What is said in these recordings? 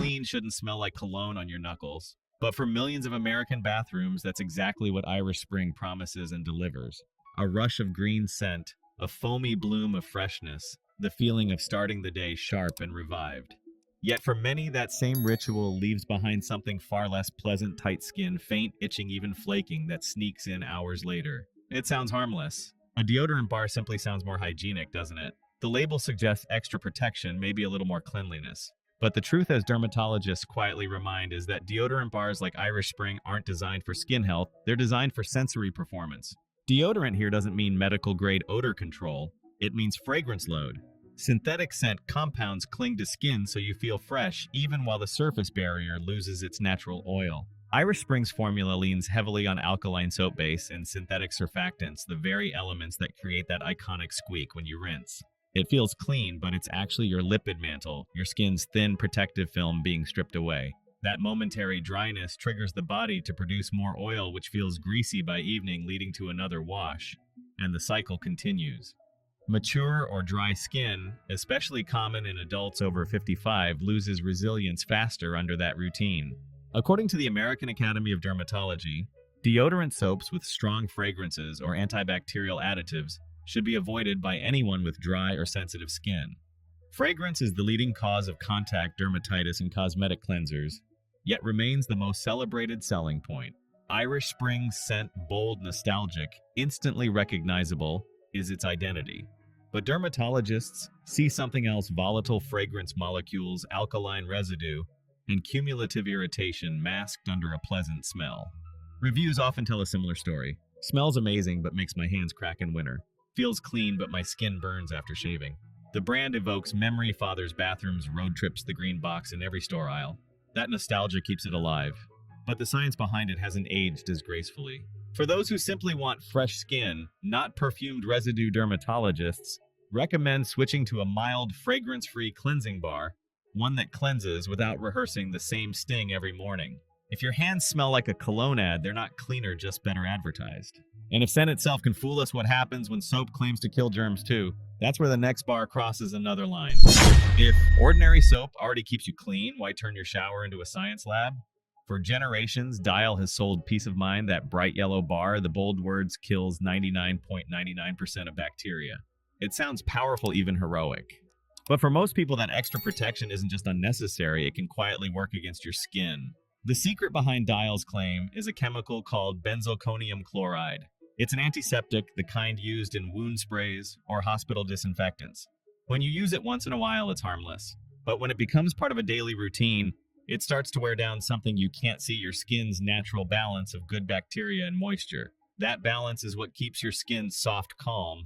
clean shouldn't smell like cologne on your knuckles. But for millions of American bathrooms, that's exactly what Irish Spring promises and delivers. A rush of green scent, a foamy bloom of freshness, the feeling of starting the day sharp and revived. Yet for many, that same ritual leaves behind something far less pleasant: tight skin, faint, itching, even flaking that sneaks in hours later. It sounds harmless. A deodorant bar simply sounds more hygienic, doesn't it? The label suggests extra protection, maybe a little more cleanliness. But the truth, as dermatologists quietly remind, is that deodorant bars like Irish Spring aren't designed for skin health, they're designed for sensory performance. Deodorant here doesn't mean medical-grade odor control, it means fragrance load. Synthetic scent compounds cling to skin so you feel fresh, even while the surface barrier loses its natural oil. Irish Spring's formula leans heavily on alkaline soap base and synthetic surfactants, the very elements that create that iconic squeak when you rinse. It feels clean, but it's actually your lipid mantle, your skin's thin protective film being stripped away. That momentary dryness triggers the body to produce more oil, which feels greasy by evening, leading to another wash. And the cycle continues. Mature or dry skin, especially common in adults over 55, loses resilience faster under that routine. According to the American Academy of Dermatology, deodorant soaps with strong fragrances or antibacterial additives should be avoided by anyone with dry or sensitive skin. Fragrance is the leading cause of contact dermatitis in cosmetic cleansers, yet remains the most celebrated selling point. Irish Spring's scent, bold, nostalgic, instantly recognizable, is its identity. But dermatologists see something else: volatile fragrance molecules, alkaline residue, and cumulative irritation masked under a pleasant smell. Reviews often tell a similar story. Smells amazing but makes my hands crack in winter. Feels clean but my skin burns after shaving. The brand evokes memory: fathers' bathrooms, road trips, the green box in every store aisle. That nostalgia keeps it alive. But the science behind it hasn't aged as gracefully. For those who simply want fresh skin, not perfumed residue, dermatologists recommend switching to a mild, fragrance-free cleansing bar, one that cleanses without rehearsing the same sting every morning. If your hands smell like a cologne ad, they're not cleaner, just better advertised. And if scent itself can fool us, what happens when soap claims to kill germs too? That's where the next bar crosses another line. If ordinary soap already keeps you clean, why turn your shower into a science lab? For generations, Dial has sold peace of mind, that bright yellow bar, the bold words, kills 99.99% of bacteria. It sounds powerful, even heroic. But for most people, that extra protection isn't just unnecessary, it can quietly work against your skin. The secret behind Dial's claim is a chemical called benzalkonium chloride. It's an antiseptic, the kind used in wound sprays or hospital disinfectants. When you use it once in a while, it's harmless. But when it becomes part of a daily routine, it starts to wear down something you can't see: your skin's natural balance of good bacteria and moisture. That balance is what keeps your skin soft, calm,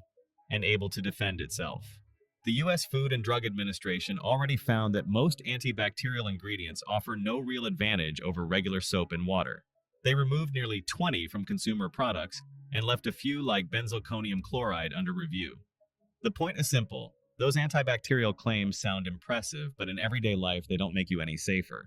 and able to defend itself. The U.S. Food and Drug Administration already found that most antibacterial ingredients offer no real advantage over regular soap and water. They removed nearly 20 from consumer products and left a few, like benzalkonium chloride, under review. The point is simple. Those antibacterial claims sound impressive, but in everyday life, they don't make you any safer.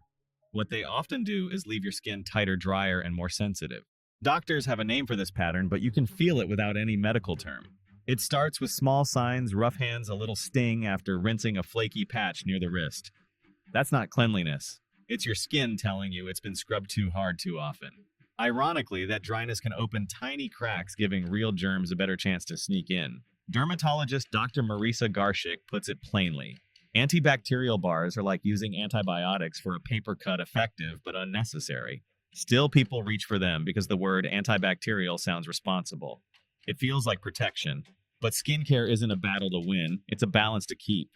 What they often do is leave your skin tighter, drier, and more sensitive. Doctors have a name for this pattern, but you can feel it without any medical term. It starts with small signs: rough hands, a little sting after rinsing, a flaky patch near the wrist. That's not cleanliness. It's your skin telling you it's been scrubbed too hard too often. Ironically, that dryness can open tiny cracks, giving real germs a better chance to sneak in. Dermatologist Dr. Marisa Garshik puts it plainly. Antibacterial bars are like using antibiotics for a paper-cut, effective but unnecessary. Still, people reach for them because the word antibacterial sounds responsible. It feels like protection. But skincare isn't a battle to win, it's a balance to keep.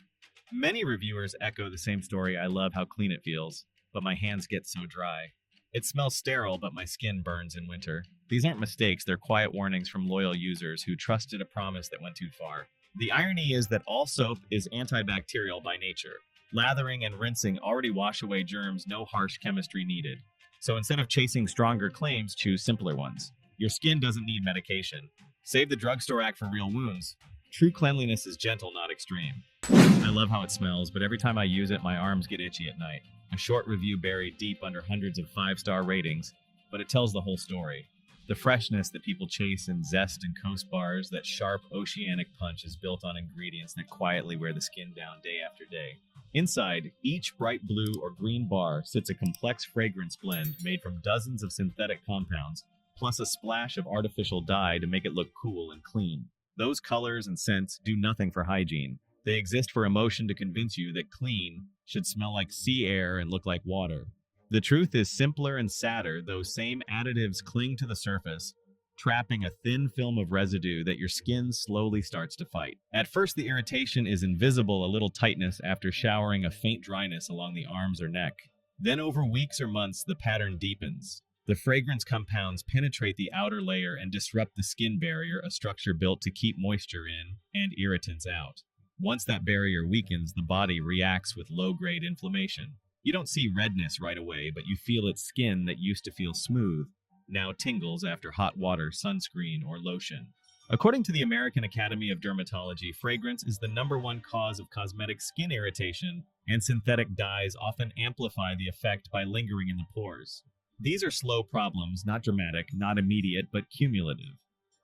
Many reviewers echo the same story: I love how clean it feels, but my hands get so dry. It smells sterile, but my skin burns in winter. These aren't mistakes, they're quiet warnings from loyal users who trusted a promise that went too far. The irony is that all soap is antibacterial by nature. Lathering and rinsing already wash away germs, no harsh chemistry needed. So instead of chasing stronger claims, choose simpler ones. Your skin doesn't need medication. Save the drugstore act for real wounds. True cleanliness is gentle, not extreme. I love how it smells, but every time I use it, my arms get itchy at night. A short review buried deep under hundreds of 5-star ratings, but it tells the whole story. The freshness that people chase in Zest and Coast bars, that sharp oceanic punch is built on ingredients that quietly wear the skin down day after day. Inside, each bright blue or green bar sits a complex fragrance blend made from dozens of synthetic compounds, plus a splash of artificial dye to make it look cool and clean. Those colors and scents do nothing for hygiene. They exist for emotion to convince you that clean should smell like sea air and look like water. The truth is simpler and sadder. Those same additives cling to the surface, trapping a thin film of residue that your skin slowly starts to fight. At first, the irritation is invisible, a little tightness after showering, a faint dryness along the arms or neck. Then over weeks or months, the pattern deepens. The fragrance compounds penetrate the outer layer and disrupt the skin barrier, a structure built to keep moisture in and irritants out. Once that barrier weakens, the body reacts with low-grade inflammation. You don't see redness right away, but you feel its skin that used to feel smooth now tingles after hot water, sunscreen, or lotion. According to the American Academy of Dermatology, fragrance is the #1 cause of cosmetic skin irritation, and synthetic dyes often amplify the effect by lingering in the pores. These are slow problems, not dramatic, not immediate, but cumulative.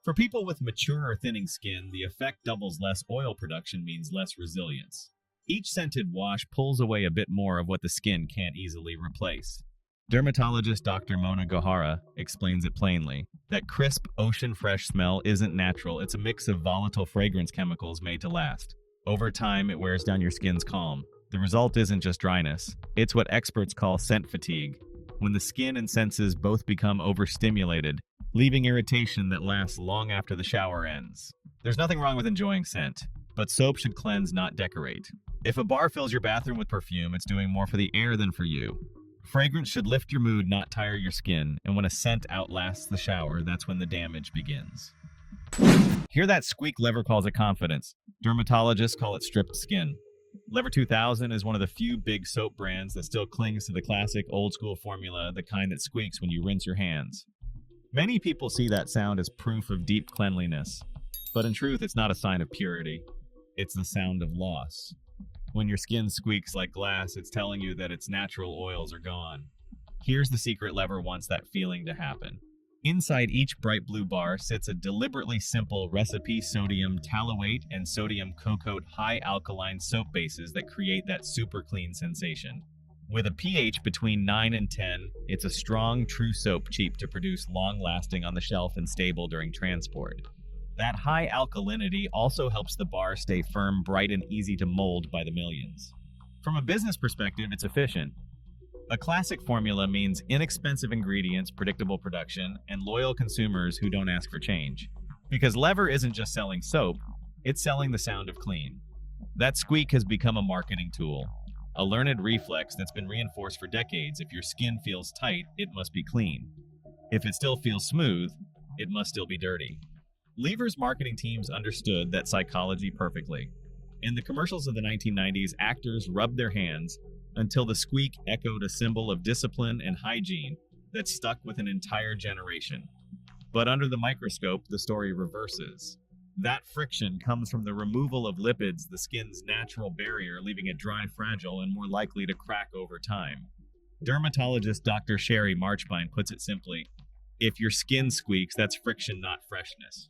For people with mature or thinning skin, the effect doubles. Less oil production means less resilience. Each scented wash pulls away a bit more of what the skin can't easily replace. Dermatologist Dr. Mona Gohara explains it plainly. That crisp, ocean-fresh smell isn't natural. It's a mix of volatile fragrance chemicals made to last. Over time, it wears down your skin's calm. The result isn't just dryness. It's what experts call scent fatigue, when the skin and senses both become overstimulated, leaving irritation that lasts long after the shower ends. There's nothing wrong with enjoying scent, but soap should cleanse, not decorate. If a bar fills your bathroom with perfume, it's doing more for the air than for you. Fragrance should lift your mood, not tire your skin, and when a scent outlasts the shower, that's when the damage begins. Hear that squeak? Lever calls it confidence. Dermatologists call it stripped skin. Lever 2000 is one of the few big soap brands that still clings to the classic old-school formula, the kind that squeaks when you rinse your hands. Many people see that sound as proof of deep cleanliness, but in truth, it's not a sign of purity. It's the sound of loss. When your skin squeaks like glass, it's telling you that its natural oils are gone. Here's the secret Lever wants that feeling to happen. Inside each bright blue bar sits a deliberately simple recipe: sodium tallowate and sodium cocoate high alkaline soap bases that create that super clean sensation. With a pH between 9 and 10, it's a strong, true soap, cheap to produce, long-lasting on the shelf, and stable during transport. That high alkalinity also helps the bar stay firm, bright, and easy to mold by the millions. From a business perspective, it's efficient. A classic formula means inexpensive ingredients, predictable production, and loyal consumers who don't ask for change. Because Lever isn't just selling soap, it's selling the sound of clean. That squeak has become a marketing tool, a learned reflex that's been reinforced for decades. If your skin feels tight, it must be clean. If it still feels smooth, it must still be dirty. Lever's marketing teams understood that psychology perfectly. In the commercials of the 1990s, actors rubbed their hands until the squeak echoed a symbol of discipline and hygiene that stuck with an entire generation. But under the microscope, the story reverses. That friction comes from the removal of lipids, the skin's natural barrier, leaving it dry, fragile, and more likely to crack over time. Dermatologist Dr. Sherry Marchbein puts it simply: if your skin squeaks, that's friction, not freshness.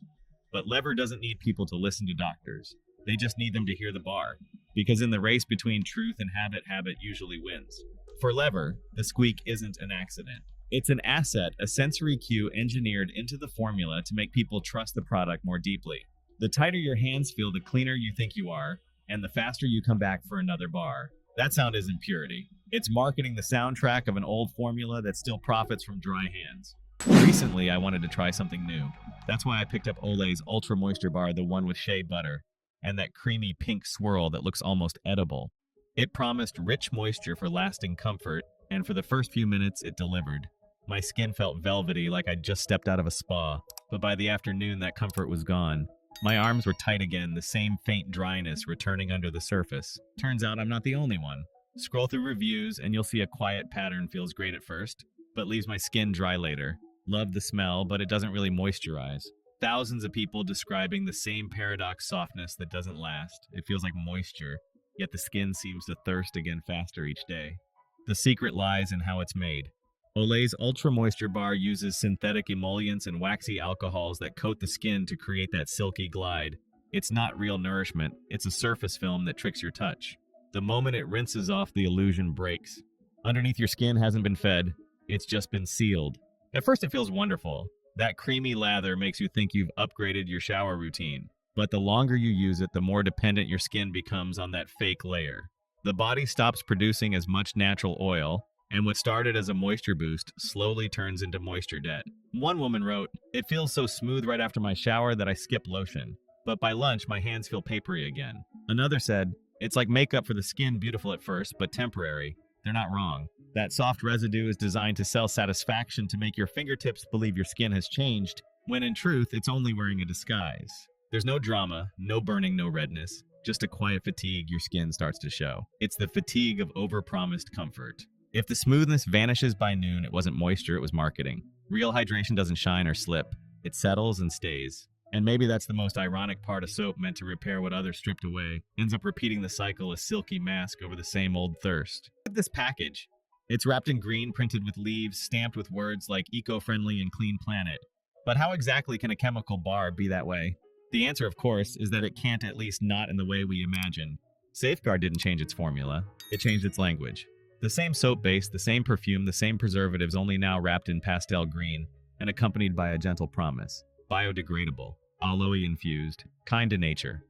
But Lever doesn't need people to listen to doctors. They just need them to hear the bar. Because in the race between truth and habit, habit usually wins. For Lever, the squeak isn't an accident. It's an asset, a sensory cue engineered into the formula to make people trust the product more deeply. The tighter your hands feel, the cleaner you think you are, and the faster you come back for another bar. That sound isn't purity. It's marketing the soundtrack of an old formula that still profits from dry hands. Recently, I wanted to try something new. That's why I picked up Olay's Ultra Moisture Bar, the one with shea butter, and that creamy pink swirl that looks almost edible. It promised rich moisture for lasting comfort, and for the first few minutes, it delivered. My skin felt velvety, like I'd just stepped out of a spa, but by the afternoon, that comfort was gone. My arms were tight again, the same faint dryness returning under the surface. Turns out I'm not the only one. Scroll through reviews, and you'll see a quiet pattern feels great at first, but leaves my skin dry later. Love the smell, but it doesn't really moisturize. Thousands of people describing the same paradox: softness that doesn't last. It feels like moisture, yet the skin seems to thirst again faster each day. The secret lies in how it's made. Olay's Ultra Moisture Bar uses synthetic emollients and waxy alcohols that coat the skin to create that silky glide. It's not real nourishment, it's a surface film that tricks your touch. The moment it rinses off, the illusion breaks. Underneath, your skin hasn't been fed, it's just been sealed. At first it feels wonderful. That creamy lather makes you think you've upgraded your shower routine. But the longer you use it, the more dependent your skin becomes on that fake layer. The body stops producing as much natural oil, and what started as a moisture boost slowly turns into moisture debt. One woman wrote, "It feels so smooth right after my shower that I skip lotion. But by lunch, my hands feel papery again." Another said, "It's like makeup for the skin, beautiful at first, but temporary." They're not wrong. That soft residue is designed to sell satisfaction, to make your fingertips believe your skin has changed, when in truth, it's only wearing a disguise. There's no drama, no burning, no redness, just a quiet fatigue your skin starts to show. It's the fatigue of overpromised comfort. If the smoothness vanishes by noon, it wasn't moisture, it was marketing. Real hydration doesn't shine or slip. It settles and stays. And maybe that's the most ironic part of soap, meant to repair what others stripped away, ends up repeating the cycle, a silky mask over the same old thirst. Look at this package. It's wrapped in green, printed with leaves, stamped with words like eco-friendly and clean planet. But how exactly can a chemical bar be that way? The answer, of course, is that it can't, at least not in the way we imagine. Safeguard didn't change its formula, it changed its language. The same soap base, the same perfume, the same preservatives, only now wrapped in pastel green and accompanied by a gentle promise. Biodegradable, aloe-infused, kind to nature.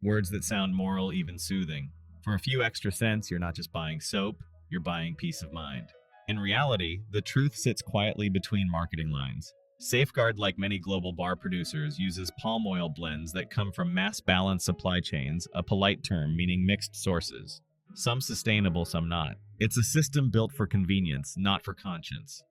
Words that sound moral, even soothing. For a few extra cents, you're not just buying soap, you're buying peace of mind. In reality, the truth sits quietly between marketing lines. Safeguard, like many global bar producers, uses palm oil blends that come from mass-balanced supply chains, a polite term meaning mixed sources. Some sustainable, some not. It's a system built for convenience, not for conscience.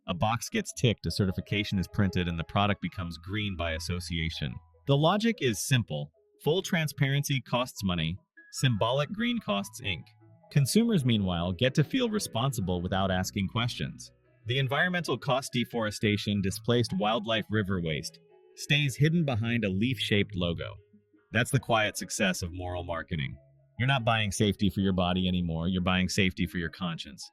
A box gets ticked, a certification is printed, and the product becomes green by association. The logic is simple. Full transparency costs money. Symbolic green costs ink. Consumers, meanwhile, get to feel responsible without asking questions. The environmental cost, deforestation, displaced wildlife, river waste, stays hidden behind a leaf-shaped logo. That's the quiet success of moral marketing. You're not buying safety for your body anymore, you're buying safety for your conscience.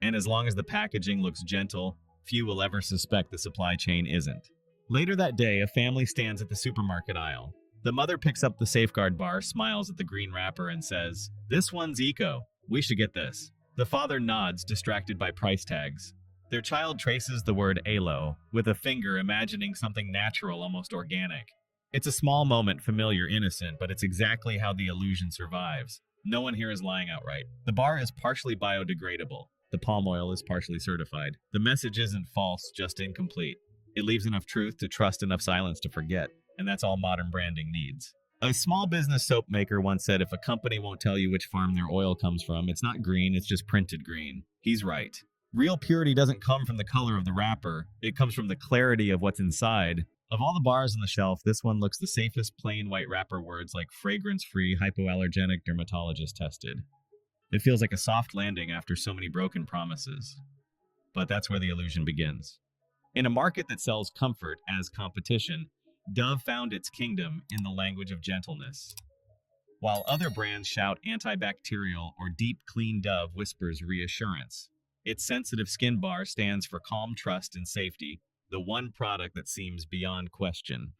And as long as the packaging looks gentle, few will ever suspect the supply chain isn't. Later that day, a family stands at the supermarket aisle. The mother picks up the Safeguard bar, smiles at the green wrapper, and says, "This one's eco. We should get this." The father nods, distracted by price tags. Their child traces the word aloe with a finger, imagining something natural, almost organic. It's a small moment, familiar, innocent, but it's exactly how the illusion survives. No one here is lying outright. The bar is partially biodegradable. The palm oil is partially certified. The message isn't false, just incomplete. It leaves enough truth to trust, enough silence to forget, and that's all modern branding needs. A small business soap maker once said, if a company won't tell you which farm their oil comes from, it's not green, it's just printed green. He's right. Real purity doesn't come from the color of the wrapper, it comes from the clarity of what's inside. Of all the bars on the shelf, this one looks the safest. Plain white wrapper, words like fragrance-free, hypoallergenic, dermatologist tested. It feels like a soft landing after so many broken promises. But that's where the illusion begins. In a market that sells comfort as competition, Dove found its kingdom in the language of gentleness. While other brands shout antibacterial or deep clean, Dove whispers reassurance. Its sensitive skin bar stands for calm trust and safety, the one product that seems beyond question.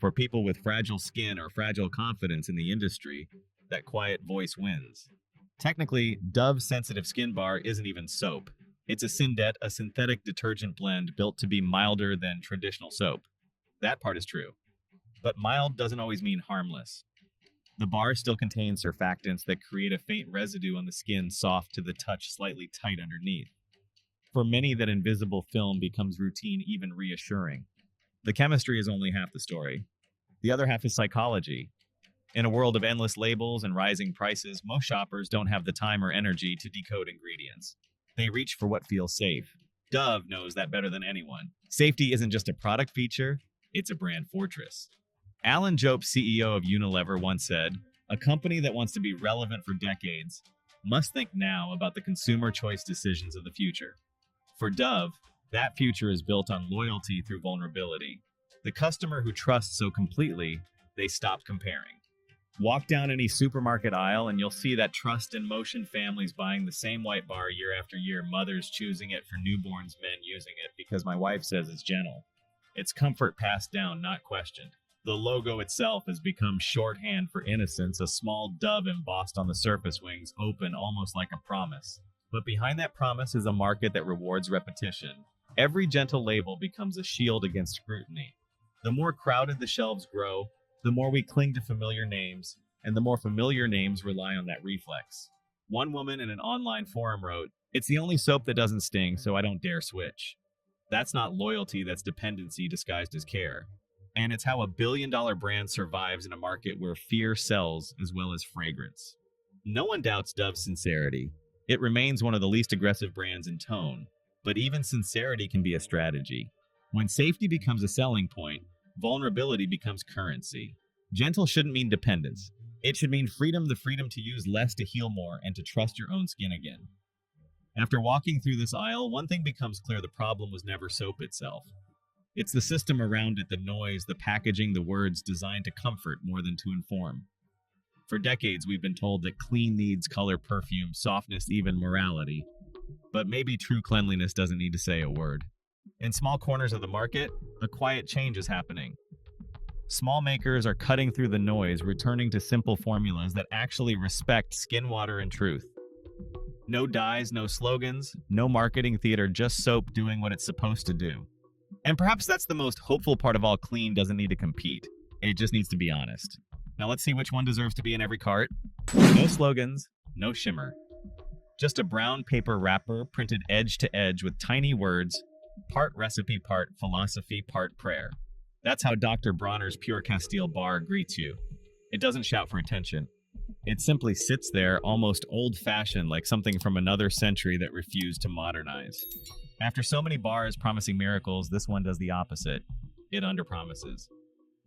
For people with fragile skin or fragile confidence in the industry, that quiet voice wins. Technically, Dove's sensitive skin bar isn't even soap. It's a Syndet, a synthetic detergent blend built to be milder than traditional soap. That part is true. But mild doesn't always mean harmless. The bar still contains surfactants that create a faint residue on the skin, soft to the touch, slightly tight underneath. For many, that invisible film becomes routine, even reassuring. The chemistry is only half the story. The other half is psychology. In a world of endless labels and rising prices, most shoppers don't have the time or energy to decode ingredients. They reach for what feels safe. Dove knows that better than anyone. Safety isn't just a product feature, it's a brand fortress. Alan Jope, CEO of Unilever, once said, "A company that wants to be relevant for decades must think now about the consumer choice decisions of the future." For Dove, that future is built on loyalty through vulnerability. The customer who trusts so completely, they stop comparing. Walk down any supermarket aisle and you'll see that Trust in Motion families buying the same white bar year after year, mothers choosing it for newborns, men using it because my wife says it's gentle. It's comfort passed down, not questioned. The logo itself has become shorthand for innocence, a small dove embossed on the surface wings, open almost like a promise. But behind that promise is a market that rewards repetition. Every gentle label becomes a shield against scrutiny. The more crowded the shelves grow, the more we cling to familiar names, and the more familiar names rely on that reflex. One woman in an online forum wrote, "It's the only soap that doesn't sting, so I don't dare switch." That's not loyalty, that's dependency disguised as care. And it's how a billion-dollar brand survives in a market where fear sells as well as fragrance. No one doubts Dove's sincerity. It remains one of the least aggressive brands in tone, but even sincerity can be a strategy. When safety becomes a selling point, vulnerability becomes currency. Gentle shouldn't mean dependence. It should mean freedom, the freedom to use less to heal more and to trust your own skin again. After walking through this aisle, one thing becomes clear: the problem was never soap itself. It's the system around it, the noise, the packaging, the words designed to comfort more than to inform. For decades, we've been told that clean needs color, perfume, softness, even morality. But maybe true cleanliness doesn't need to say a word. In small corners of the market, a quiet change is happening. Small makers are cutting through the noise, returning to simple formulas that actually respect skin, water, and truth. No dyes, no slogans, no marketing theater, just soap doing what it's supposed to do. And perhaps that's the most hopeful part of all. Clean doesn't need to compete. It just needs to be honest. Now let's see which one deserves to be in every cart. No slogans, no shimmer. Just a brown paper wrapper printed edge to edge with tiny words, part recipe, part philosophy, part prayer. That's how Dr. Bronner's Pure Castile bar greets you. It doesn't shout for attention. It simply sits there, almost old-fashioned, like something from another century that refused to modernize. After so many bars promising miracles, this one does the opposite. It underpromises.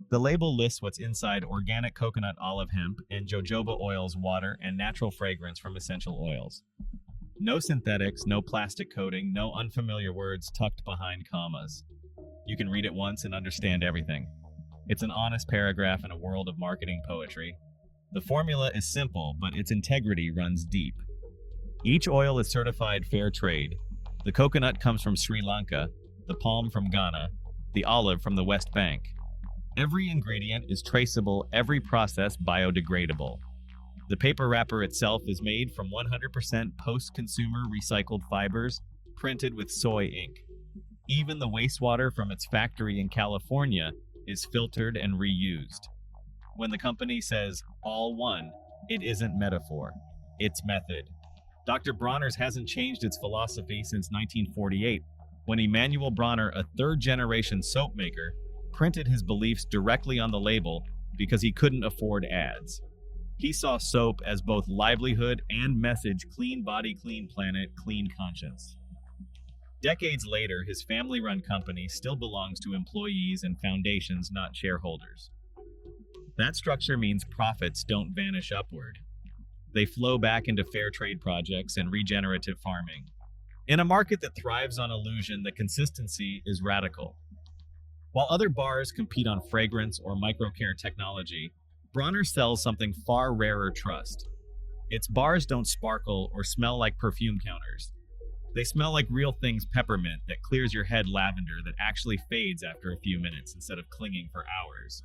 The label lists what's inside: organic coconut, olive, hemp, and jojoba oils, water, and natural fragrance from essential oils. No synthetics, no plastic coating, no unfamiliar words tucked behind commas. You can read it once and understand everything. It's an honest paragraph in a world of marketing poetry. The formula is simple, but its integrity runs deep. Each oil is certified fair trade. The coconut comes from Sri Lanka, the palm from Ghana, the olive from the West Bank. Every ingredient is traceable, every process biodegradable. The paper wrapper itself is made from 100% post-consumer recycled fibers, printed with soy ink. Even the wastewater from its factory in California is filtered and reused. When the company says all one, it isn't metaphor, it's method. Dr. Bronner's hasn't changed its philosophy since 1948, when Emanuel Bronner, a third-generation soap maker, printed his beliefs directly on the label because he couldn't afford ads. He saw soap as both livelihood and message: clean body, clean planet, clean conscience. Decades later, his family-run company still belongs to employees and foundations, not shareholders. That structure means profits don't vanish upward. They flow back into fair trade projects and regenerative farming. In a market that thrives on illusion, the consistency is radical. While other bars compete on fragrance or microcare technology, Bronner sells something far rarer: trust. Its bars don't sparkle or smell like perfume counters. They smell like real things: peppermint that clears your head, lavender that actually fades after a few minutes instead of clinging for hours.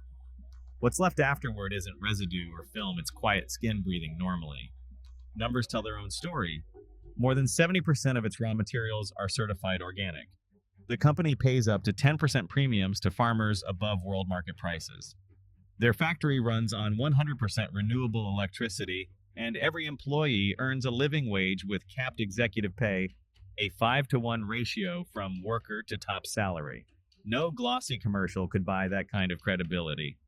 What's left afterward isn't residue or film, it's quiet skin breathing normally. Numbers tell their own story. More than 70% of its raw materials are certified organic. The company pays up to 10% premiums to farmers above world market prices. Their factory runs on 100% renewable electricity, and every employee earns a living wage with capped executive pay, a 5-to-1 ratio from worker to top salary. No glossy commercial could buy that kind of credibility.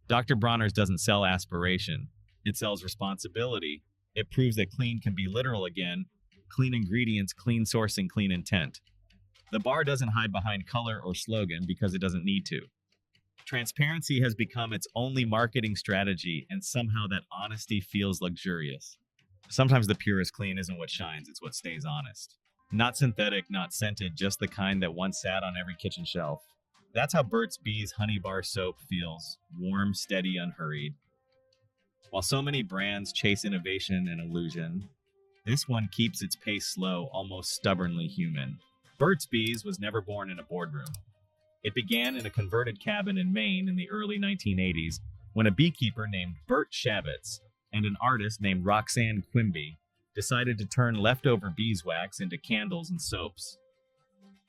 Dr. Bronner's doesn't sell aspiration. It sells responsibility. It proves that clean can be literal again: clean ingredients, clean sourcing, clean intent. The bar doesn't hide behind color or slogan because it doesn't need to. Transparency has become its only marketing strategy, and somehow that honesty feels luxurious. Sometimes the purest clean isn't what shines, it's what stays honest. Not synthetic, not scented, just the kind that once sat on every kitchen shelf. That's how Burt's Bees Honey Bar Soap feels: warm, steady, unhurried. While so many brands chase innovation and illusion, this one keeps its pace slow, almost stubbornly human. Burt's Bees was never born in a boardroom. It began in a converted cabin in Maine in the early 1980s when a beekeeper named Bert Shabbatz and an artist named Roxanne Quimby decided to turn leftover beeswax into candles and soaps.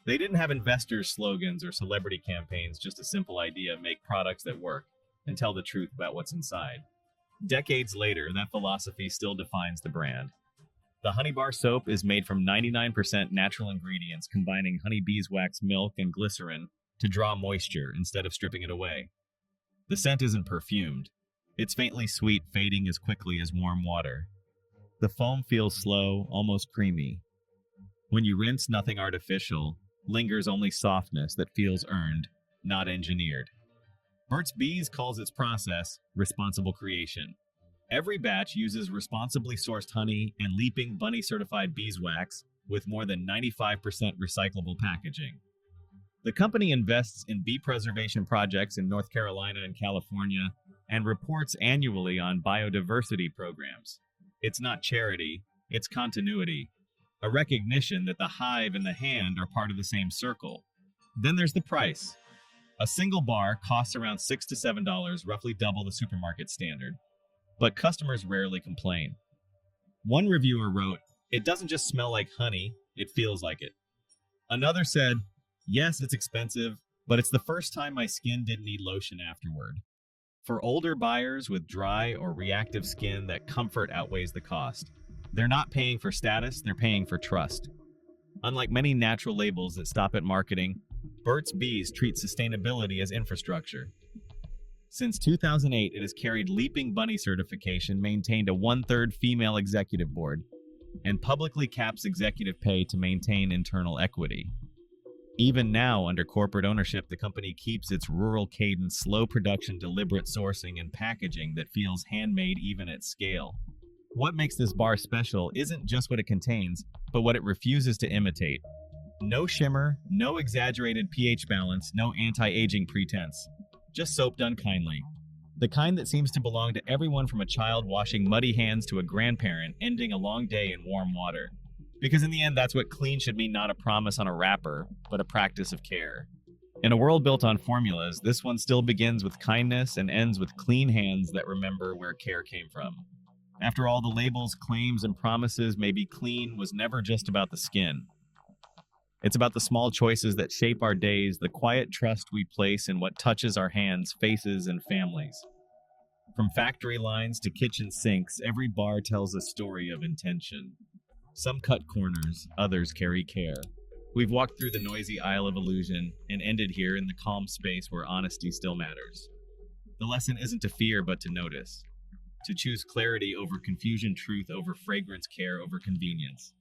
They didn't have investors' slogans or celebrity campaigns, just a simple idea: make products that work and tell the truth about what's inside. Decades later, that philosophy still defines the brand. The Honey Bar soap is made from 99% natural ingredients, combining honey beeswax, milk, and glycerin to draw moisture instead of stripping it away. The scent isn't perfumed. It's faintly sweet, fading as quickly as warm water. The foam feels slow, almost creamy. When you rinse, nothing artificial, lingers only softness that feels earned, not engineered. Burt's Bees calls its process responsible creation. Every batch uses responsibly sourced honey and Leaping Bunny certified beeswax with more than 95% recyclable packaging. The company invests in bee preservation projects in North Carolina and California and reports annually on biodiversity programs. It's not charity, it's continuity, a recognition that the hive and the hand are part of the same circle. Then there's the price. A single bar costs around $6 to $7, roughly double the supermarket standard. But customers rarely complain. One reviewer wrote, "It doesn't just smell like honey, it feels like it." Another said, "Yes, it's expensive, but it's the first time my skin didn't need lotion afterward." For older buyers with dry or reactive skin, that comfort outweighs the cost. They're not paying for status, they're paying for trust. Unlike many natural labels that stop at marketing, Burt's Bees treats sustainability as infrastructure. Since 2008, it has carried Leaping Bunny certification, maintained a one-third female executive board, and publicly caps executive pay to maintain internal equity. Even now, under corporate ownership, the company keeps its rural cadence, slow production, deliberate sourcing, and packaging that feels handmade even at scale. What makes this bar special isn't just what it contains, but what it refuses to imitate. No shimmer, no exaggerated pH balance, no anti-aging pretense. Just soap done kindly. The kind that seems to belong to everyone from a child washing muddy hands to a grandparent ending a long day in warm water. Because in the end, that's what clean should mean, not a promise on a wrapper, but a practice of care. In a world built on formulas, this one still begins with kindness and ends with clean hands that remember where care came from. After all, the labels, claims, and promises may be clean was never just about the skin. It's about the small choices that shape our days, the quiet trust we place in what touches our hands, faces, and families. From factory lines to kitchen sinks, every bar tells a story of intention. Some cut corners, others carry care. We've walked through the noisy aisle of illusion and ended here in the calm space where honesty still matters. The lesson isn't to fear, but to notice. To choose clarity over confusion, truth over fragrance, care over convenience.